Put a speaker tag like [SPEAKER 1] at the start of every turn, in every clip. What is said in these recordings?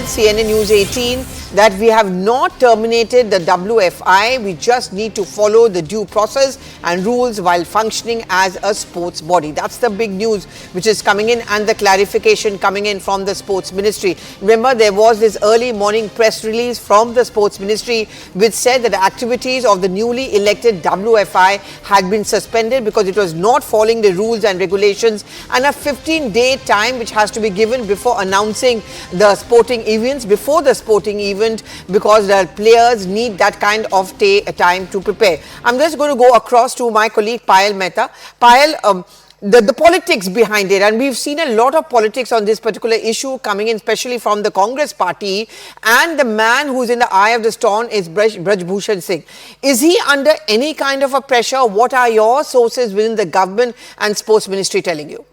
[SPEAKER 1] tells CNN News 18 that we have not terminated the WFI. We just need to follow the due process and rules while functioning as a sports body. That's the big news which is coming in, and the clarification coming in from the Sports Ministry. Remember, there was this early morning press release from the Sports Ministry which said that the activities of the newly elected WFI had been suspended because it was not following the rules and regulations, and a 15-day time which has to be given before announcing the sporting events, before the sporting event, because the players need that kind of time to prepare. I'm just going to go across to my colleague Payal Mehta. Payal, the politics behind it, and we've seen a lot of politics on this particular issue coming in, especially from the Congress party, and the man who's in the eye of the storm is Braj Bhushan Singh. Is he under any kind of a pressure? What are your sources within the government and Sports Ministry telling you?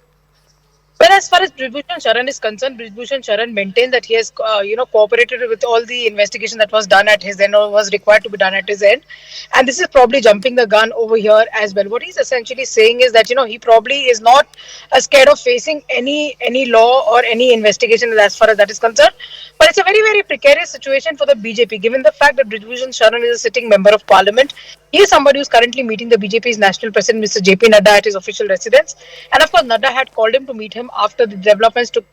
[SPEAKER 2] Well, as far as Brij Bhushan Sharan is concerned, Brij Bhushan Sharan maintained that he has, cooperated with all the investigation that was done at his end or was required to be done at his end. And this is probably jumping the gun over here as well. What he's essentially saying is that, he probably is not scared of facing any law or any investigation as far as that is concerned. But it's a very, very precarious situation for the BJP, given the fact that Brij Bhushan Sharan is a sitting member of parliament. He is somebody who's currently meeting the BJP's national president, Mr. JP Nadda, at his official residence. And of course, Nadda had called him to meet him after the developments took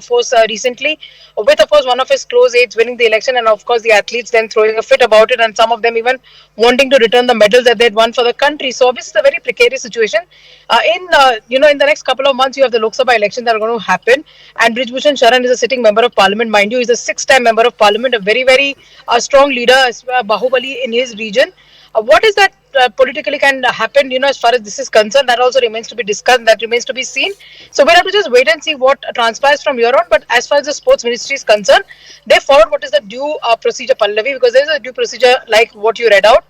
[SPEAKER 2] force recently, with of course one of his close aides winning the election, and of course the athletes then throwing a fit about it, and some of them even wanting to return the medals that they had won for the country. So obviously it's a very precarious situation. In the next couple of months, you have the Lok Sabha elections that are going to happen, and Brij Bhushan Sharan is a sitting member of parliament. Mind you, he's a 6-time member of parliament, a very, very strong leader, Bahubali in his region. What is that politically can happen, as far as this is concerned? That also remains to be discussed, that remains to be seen. So we'll have to just wait and see what transpires from here on. But as far as the Sports Ministry is concerned, they followed what is the due procedure, Pallavi, because there is a due procedure like what you read out.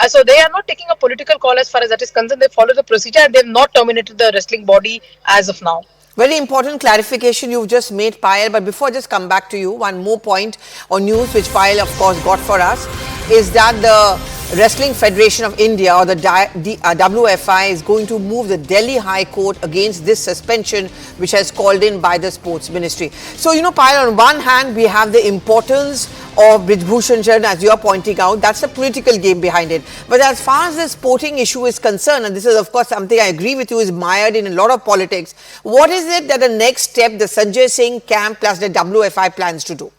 [SPEAKER 2] So they are not taking a political call as far as that is concerned. They follow the procedure, and they have not terminated the wrestling body as of now.
[SPEAKER 1] Very important clarification you've just made, Payal. But before I just come back to you, one more point on news which Payal, of course, got for us is that the Wrestling Federation of India, or the WFI, is going to move the Delhi High Court against this suspension which has called in by the Sports Ministry. So, Payal, on one hand, we have the importance of Brij Bhushan Sharan, as you are pointing out. That's a political game behind it. But as far as the sporting issue is concerned, and this is, of course, something I agree with you is mired in a lot of politics, what is it that the next step the Sanjay Singh camp plus the WFI plans to do?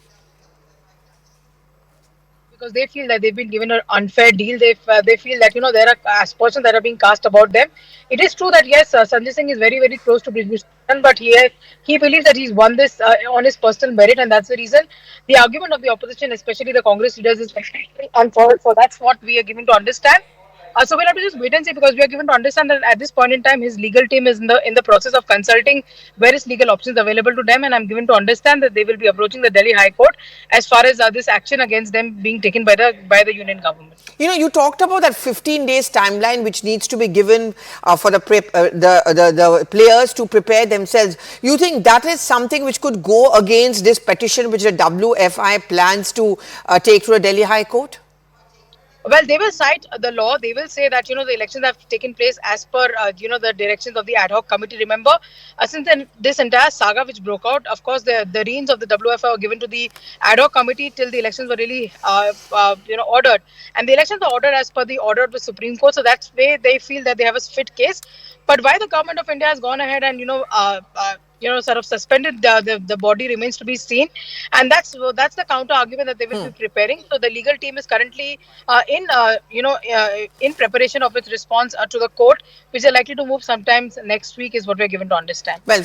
[SPEAKER 2] Because they feel that they've been given an unfair deal. They feel that there are aspersions that are being cast about them. It is true that yes, Sanjay Singh is very, very close to Brij Bhushan, but he believes that he's won this on his personal merit, and that's the reason the argument of the opposition, especially the Congress leaders, is unfolded. So that's what we are given to understand. So we'll have to just wait and see, because we are given to understand that at this point in time, his legal team is in the process of consulting various legal options available to them, and I'm given to understand that they will be approaching the Delhi High Court as far as this action against them being taken by the union government.
[SPEAKER 1] You talked about that 15 days timeline which needs to be given for the players to prepare themselves. You think that is something which could go against this petition which the WFI plans to take to the Delhi High Court?
[SPEAKER 2] Well, they will cite the law. They will say that, the elections have taken place as per, the directions of the ad hoc committee. Remember, since this entire saga which broke out, of course, the reins of the WFI were given to the ad hoc committee till the elections were really, ordered. And the elections were ordered as per the order of the Supreme Court. So that's why they feel that they have a fit case. But why the government of India has gone ahead and, sort of suspended the body remains to be seen, and that's the counter argument that they will be preparing. So the legal team is currently in preparation of its response to the court, which are likely to move sometimes next week, is what we're given to understand.
[SPEAKER 1] Well.